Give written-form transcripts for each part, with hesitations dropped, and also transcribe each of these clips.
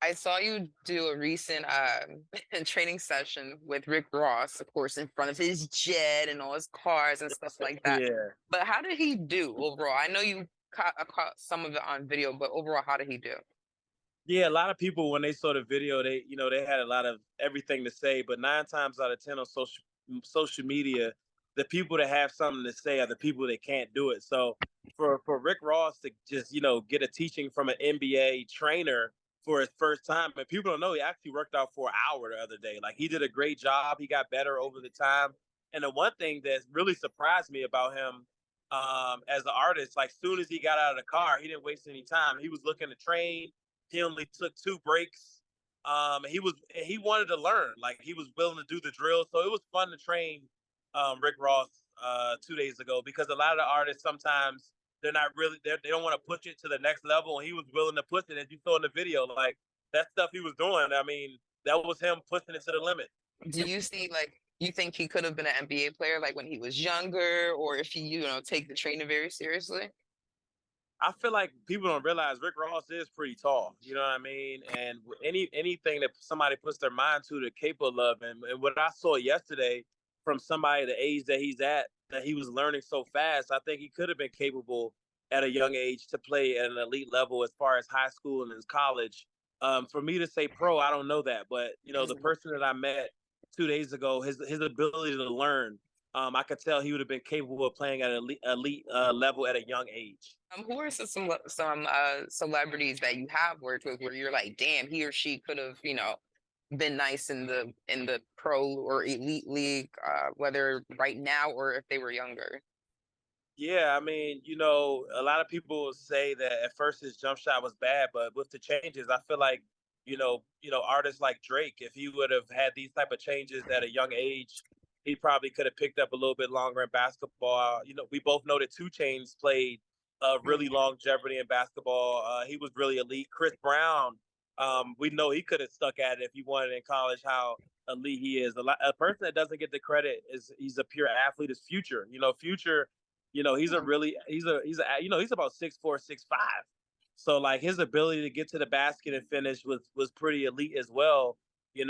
I saw you do a recent training session with Rick Ross, of course, in front of his jet and all his cars and stuff like that. Yeah. But how did he do overall? I know you caught some of it on video, but overall, how did he do? Yeah, a lot of people when they saw the video, they had a lot of everything to say, but 9 times out of 10 on social media, the people that have something to say are the people that can't do it. So for Rick Ross to just, get a teaching from an NBA trainer for his first time, and people don't know he actually worked out for an hour the other day. Like he did a great job. He got better over the time. And the one thing that really surprised me about him as an artist, like soon as he got out of the car, he didn't waste any time. He was looking to train. He only took 2 breaks. He wanted to learn. Like he was willing to do the drill. So it was fun to train Rick Ross 2 days ago because a lot of the artists sometimes they're not really they don't want to push it to the next level. And he was willing to push it, as you saw in the video. Like that stuff he was doing. I mean, that was him pushing it to the limit. Do you see like you think he could have been an NBA player like when he was younger, or if he take the training very seriously? I feel like people don't realize Rick Ross is pretty tall. You know what I mean? And anything that somebody puts their mind to, they're capable of. And what I saw yesterday from somebody the age that he's at, that he was learning so fast, I think he could have been capable at a young age to play at an elite level as far as high school and as college. For me to say pro, I don't know that, but the Mhm. person that I met 2 days ago, his ability to learn, I could tell he would have been capable of playing at an elite level at a young age. Who are some celebrities that you have worked with where you're like, damn, he or she could have been nice in the pro or elite league, whether right now or if they were younger. Yeah, I mean, a lot of people say that at first his jump shot was bad, but with the changes, I feel like, artists like Drake, if he would have had these type of changes at a young age, he probably could have picked up a little bit longer in basketball. We both know that Two Chains played a really long jeopardy in basketball. He was really elite. Chris Brown, we know he could have stuck at it if he wanted in college. How elite he is. A person that doesn't get the credit is he's a pure athlete. Is Future. Future, he's about 6'4", 6'5". So like his ability to get to the basket and finish was pretty elite as well. And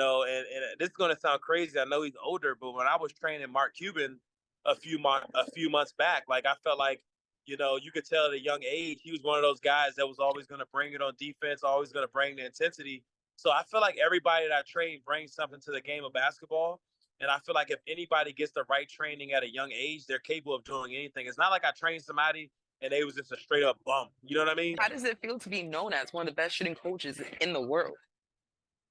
this is gonna sound crazy. I know he's older, but when I was training Mark Cuban a few months back, like I felt like, you could tell at a young age he was one of those guys that was always gonna bring it on defense, always gonna bring the intensity. So I feel like everybody that I train brings something to the game of basketball. And I feel like if anybody gets the right training at a young age, they're capable of doing anything. It's not like I trained somebody and they was just a straight up bum. You know what I mean? How does it feel to be known as one of the best shooting coaches in the world?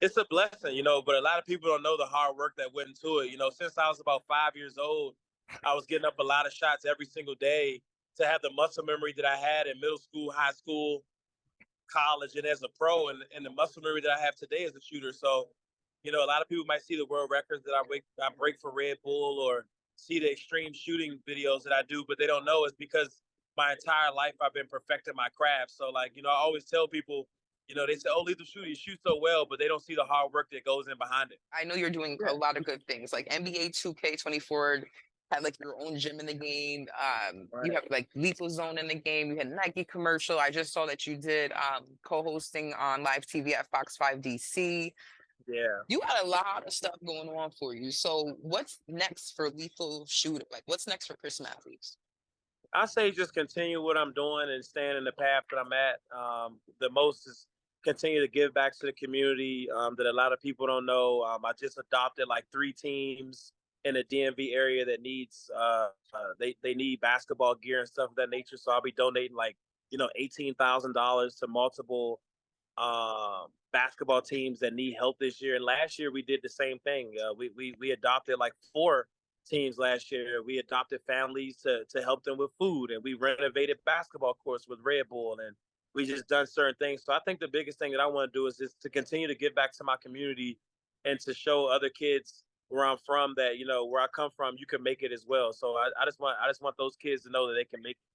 It's a blessing, but a lot of people don't know the hard work that went into it. Since I was about 5 years old, I was getting up a lot of shots every single day to have the muscle memory that I had in middle school, high school, college, and as a pro, and the muscle memory that I have today as a shooter. So, a lot of people might see the world records that I break for Red Bull or see the extreme shooting videos that I do, but they don't know it's because my entire life I've been perfecting my craft. So, like, I always tell people, they say, "Oh, lethal shooter, you shoot so well," but they don't see the hard work that goes in behind it. I know you're doing Yeah. a lot of good things, like NBA 2K24 had like your own gym in the game. You Right. have like Lethal Zone in the game. You had Nike commercial. I just saw that you did co-hosting on live TV at Fox 5 DC. Yeah. You got a lot of stuff going on for you. So what's next for Lethal Shooter? Like what's next for Chris Matthews? I say just continue what I'm doing and staying in the path that I'm at. The most is continue to give back to the community that a lot of people don't know. I just adopted like 3 teams in the DMV area that needs they need basketball gear and stuff of that nature. So I'll be donating like $18,000 to multiple basketball teams that need help this year. And last year we did the same thing. We adopted like 4 teams last year. We adopted families to help them with food, and we renovated basketball courts with Red Bull, and we just done certain things. So I think the biggest thing that I want to do is just to continue to give back to my community and to show other kids where I'm from that where I come from, you can make it as well. So I just want those kids to know that they can make it.